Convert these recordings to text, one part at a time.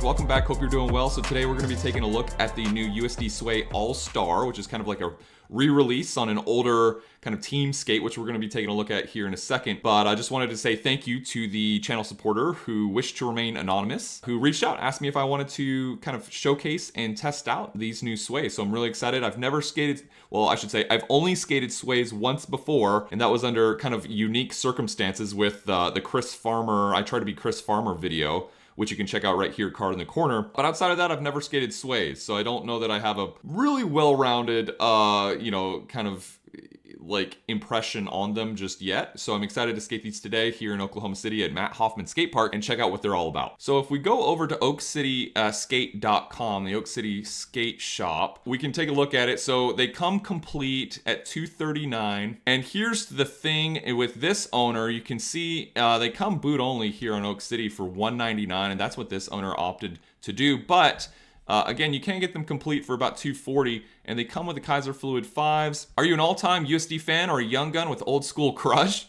welcome back. Hope you're doing well. So today we're going to be taking a look at the new USD Sway Allstar, which is kind of like a re-release on an older kind of team skate, which we're going to be taking a look at here in a second. But I just wanted to say thank you to the channel supporter who wished to remain anonymous, who reached out, asked me if I wanted to kind of showcase and test out these new sways. So I'm really excited. I've never skated, well, I should say I've only skated sways once before, and that was under kind of unique circumstances with the Chris Farmer, I Try to Be Chris Farmer video, which you can check out right here, card in the corner. But outside of that, I've never skated sways, so I don't know that I have a really well-rounded, kind of like impression on them just yet. So I'm excited to skate these today here in Oklahoma City at Matt Hoffman Skate Park and check out what they're all about. So if we go over to oakcityskate.com, the Oak City Skate Shop, we can take a look at it. So they come complete at $239. And here's the thing with this owner, you can see they come boot only here in Oak City for $199, and that's what this owner opted to do. But again, you can get them complete for about $240, and they come with the Kaiser Fluid 5s. Are you an all-time USD fan or a young gun with old school crush?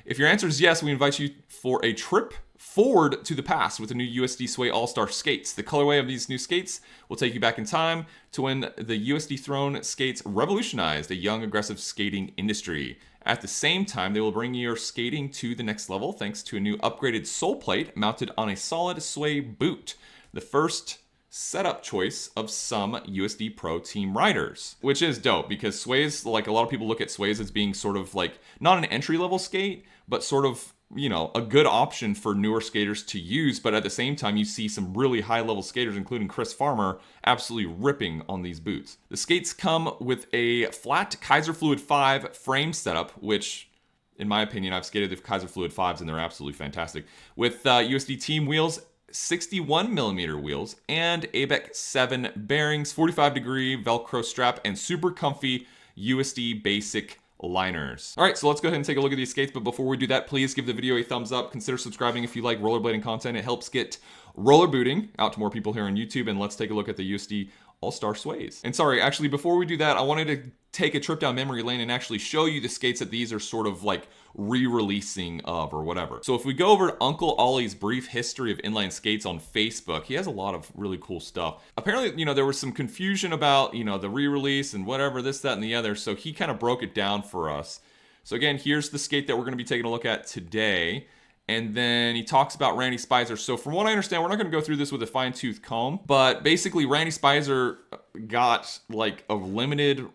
If your answer is yes, we invite you for a trip forward to the past with the new USD Sway Allstar skates. The colorway of these new skates will take you back in time to when the USD Throne skates revolutionized a young, aggressive skating industry. At the same time, they will bring your skating to the next level thanks to a new upgraded sole plate mounted on a solid sway boot. The first setup choice of some USD Pro team riders, which is dope because sways, like a lot of people look at sways as being sort of like not an entry level skate, but sort of, you know, a good option for newer skaters to use. But at the same time, you see some really high level skaters, including Chris Farmer, absolutely ripping on these boots. The skates come with a flat Kaiser Fluid 5 frame setup, which in my opinion, I've skated the Kaiser Fluid 5s and they're absolutely fantastic, with USD team wheels, 61 millimeter wheels, and ABEC 7 bearings, 45 degree Velcro strap, and super comfy USD basic liners. All right, so let's go ahead and take a look at these skates. But before we do that, please give the video a thumbs up. Consider subscribing if you like rollerblading content. It helps get roller booting out to more people here on YouTube. And let's take a look at the USD All-Star Sways. And sorry, actually, before we do that, I wanted to take a trip down memory lane and actually show you the skates that these are sort of like re-releasing of or whatever. So if we go over to Uncle Ollie's Brief History of Inline Skates on Facebook, he has a lot of really cool stuff. Apparently, you know, there was some confusion about, you know, the re-release and whatever, this, that, and the other. So he kind of broke it down for us. So again, here's the skate that we're going to be taking a look at today. And then he talks about Randy Spicer. So from what I understand, we're not going to go through this with a fine-tooth comb, but basically Randy Spicer got like a limited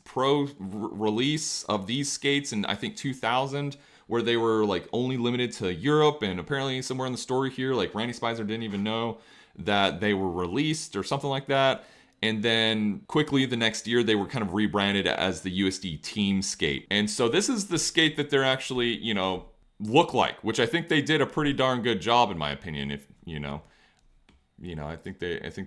pro release of these skates in I think 2000, where they were like only limited to Europe, and apparently somewhere in the story here, like Randy Spicer didn't even know that they were released or something like that. And then quickly the next year, they were kind of rebranded as the USD Team Skate. And so this is the skate that they're actually, you know, look like, which I think they did a pretty darn good job in my opinion. If I think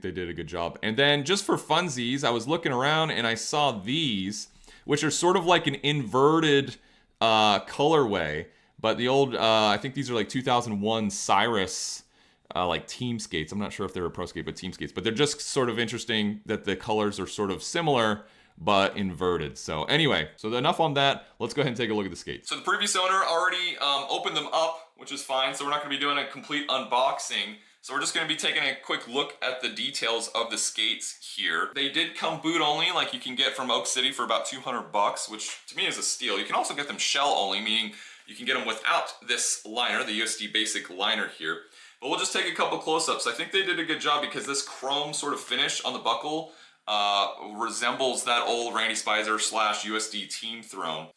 they did a good job. And then just for funsies, I was looking around and I saw these, which are sort of like an inverted colorway, but the old I think these are like 2001 Cyrus like team skates. I'm not sure if they're a pro skate, but team skates. But they're just sort of interesting that the colors are sort of similar but inverted. So anyway, so enough on that. Let's go ahead and take a look at the skates. So the previous owner already opened them up, which is fine. So we're not going to be doing a complete unboxing. So we're just going to be taking a quick look at the details of the skates here. They did come boot only, like you can get from Oak City for about $200, which to me is a steal. You can also get them shell only, meaning you can get them without this liner, the USD basic liner here. But we'll just take a couple close-ups. I think they did a good job because this chrome sort of finish on the buckle resembles that old Randy Spicer / USD Team Throne.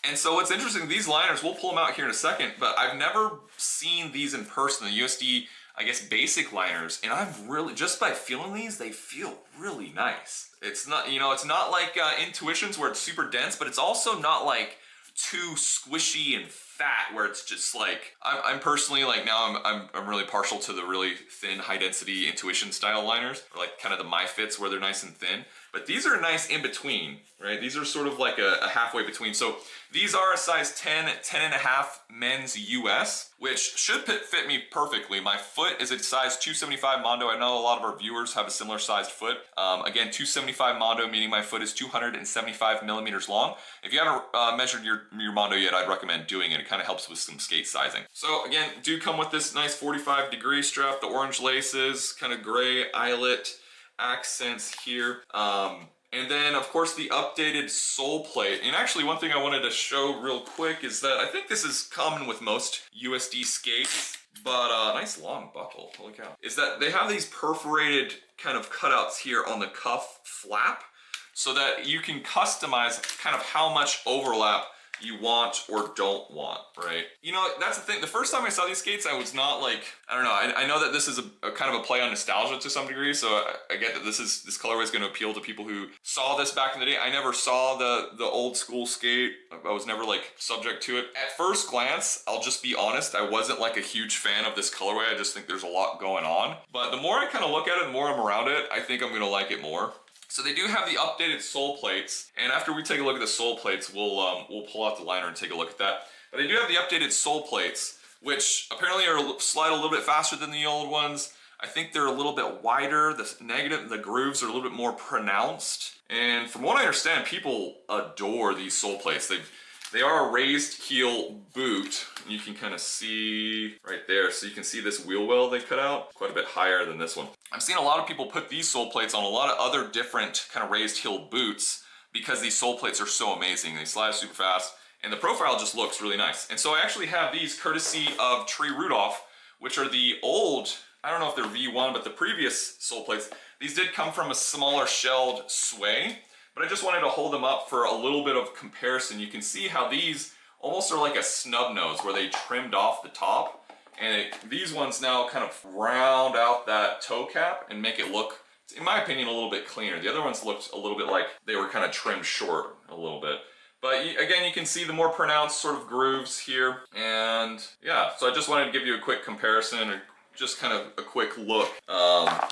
And so what's interesting, these liners, we'll pull them out here in a second, but I've never seen these in person, the USD, I guess, basic liners, and I've really, just by feeling these, they feel really nice. It's not, you know, it's not like Intuitions where it's super dense, but it's also not like too squishy and fat where it's just like, I'm personally like, now I'm really partial to the really thin, high density Intuition style liners, or like kind of the MyFits where they're nice and thin. But these are nice in between, right? These are sort of like a halfway between. So these are a size 10, 10.5 men's US. which should fit me perfectly. My foot is a size 275 Mondo. I know a lot of our viewers have a similar sized foot. Again, 275 Mondo, meaning my foot is 275 millimeters long. If you haven't measured your Mondo yet, I'd recommend doing it. It kind of helps with some skate sizing. So again, do come with this nice 45-degree strap, the orange laces, kind of gray eyelet accents here. And then, of course, the updated sole plate. And actually, one thing I wanted to show real quick is that I think this is common with most USD skates, but nice long buckle, holy cow, is that they have these perforated kind of cutouts here on the cuff flap so that you can customize kind of how much overlap you want or don't want, right? You know, that's the thing. The first time I saw these skates, I was not like, I don't know, I know that this is a kind of a play on nostalgia to some degree, so I get that this colorway is going to appeal to people who saw this back in the day. I never saw the old school skate. I was never like subject to it. At first glance, I'll just be honest, I wasn't like a huge fan of this colorway. I just think there's a lot going on. But the more I kind of look at it, the more I'm around it, I think I'm going to like it more. So they do have the updated sole plates, and after we take a look at the sole plates, we'll pull out the liner and take a look at that. But they do have the updated sole plates, which apparently slide a little bit faster than the old ones. I think they're a little bit wider. The grooves are a little bit more pronounced. And from what I understand, people adore these sole plates. They are a raised heel boot. You can kind of see right there. So you can see this wheel well they cut out, quite a bit higher than this one. I've seen a lot of people put these sole plates on a lot of other different kind of raised heel boots because these sole plates are so amazing. They slide super fast and the profile just looks really nice. And so I actually have these courtesy of Tree Rudolph, which are the old, I don't know if they're V1, but the previous sole plates. These did come from a smaller shelled Sway. But I just wanted to hold them up for a little bit of comparison. You can see how these almost are like a snub nose where they trimmed off the top. And these ones now kind of round out that toe cap and make it look, in my opinion, a little bit cleaner. The other ones looked a little bit like they were kind of trimmed short a little bit. But again, you can see the more pronounced sort of grooves here. And yeah, so I just wanted to give you a quick comparison, or just kind of a quick look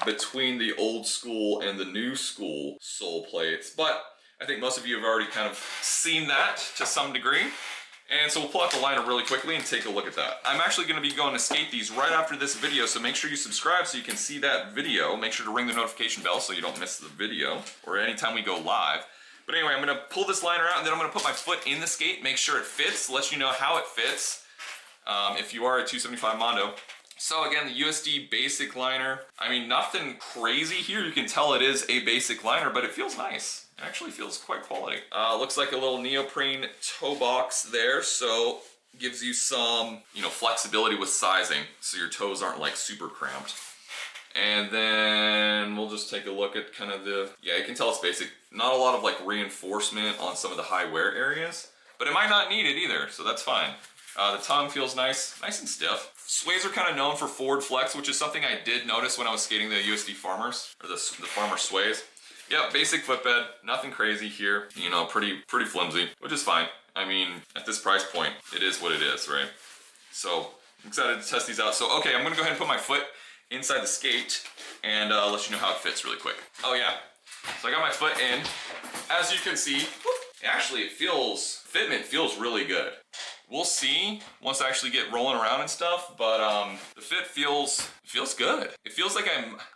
between the old school and the new school sole plates. But I think most of you have already kind of seen that to some degree. And so we'll pull out the liner really quickly and take a look at that. I'm actually going to be going to skate these right after this video, so make sure you subscribe so you can see that video. Make sure to ring the notification bell so you don't miss the video or anytime we go live. But anyway, I'm going to pull this liner out and then I'm going to put my foot in the skate, make sure it fits, let you know how it fits if you are a 275 Mondo. So again, the USD basic liner. I mean, nothing crazy here. You can tell it is a basic liner, but it feels nice. It actually feels quite quality. Looks like a little neoprene toe box there, so gives you some, you know, flexibility with sizing, so your toes aren't like super cramped. And then we'll just take a look at kind of yeah, you can tell it's basic. Not a lot of like reinforcement on some of the high wear areas, but it might not need it either, so that's fine. The tongue feels nice and stiff. Sways are kind of known for forward flex, which is something I did notice when I was skating the USD Farmers, or the Farmer Sways. Yeah, basic footbed, nothing crazy here. You know, pretty flimsy, which is fine. I mean, at this price point, it is what it is, right? So, I'm excited to test these out. So, okay, I'm gonna go ahead and put my foot inside the skate and let you know how it fits really quick. Oh yeah, so I got my foot in. As you can see, actually fitment feels really good. We'll see once I actually get rolling around and stuff, but the fit feels good. It feels like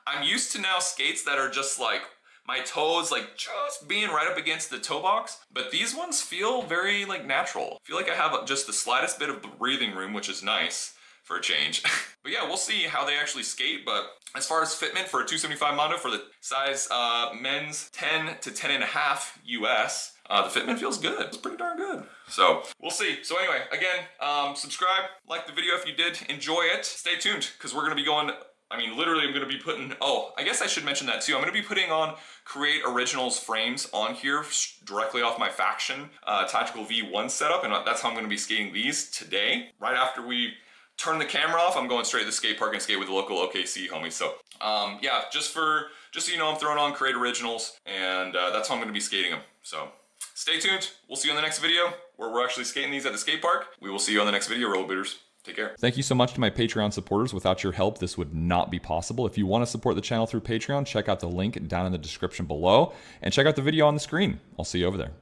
I'm used to now skates that are just like my toes like just being right up against the toe box, but these ones feel very like natural. I feel like I have just the slightest bit of breathing room, which is nice for a change. But yeah, we'll see how they actually skate. But as far as fitment for a 275 Mondo for the size men's 10 to 10.5 US, the fitment feels good. It's pretty darn good. So we'll see. So anyway, again, subscribe, like the video if you did enjoy it. Stay tuned because we're going to be going, I mean, literally I'm going to be putting, oh, I guess I should mention that too. I'm going to be putting on Create Originals frames on here directly off my Faction Tactical V1 setup. And that's how I'm going to be skating these today. Right after we turn the camera off, I'm going straight to the skate park and skate with the local OKC homies. So yeah, just so you know, I'm throwing on Create Originals and that's how I'm going to be skating them. So stay tuned. We'll see you on the next video where we're actually skating these at the skate park. We will see you on the next video, rollerbooters. Take care. Thank you so much to my Patreon supporters. Without your help, this would not be possible. If you want to support the channel through Patreon, check out the link down in the description below and check out the video on the screen. I'll see you over there.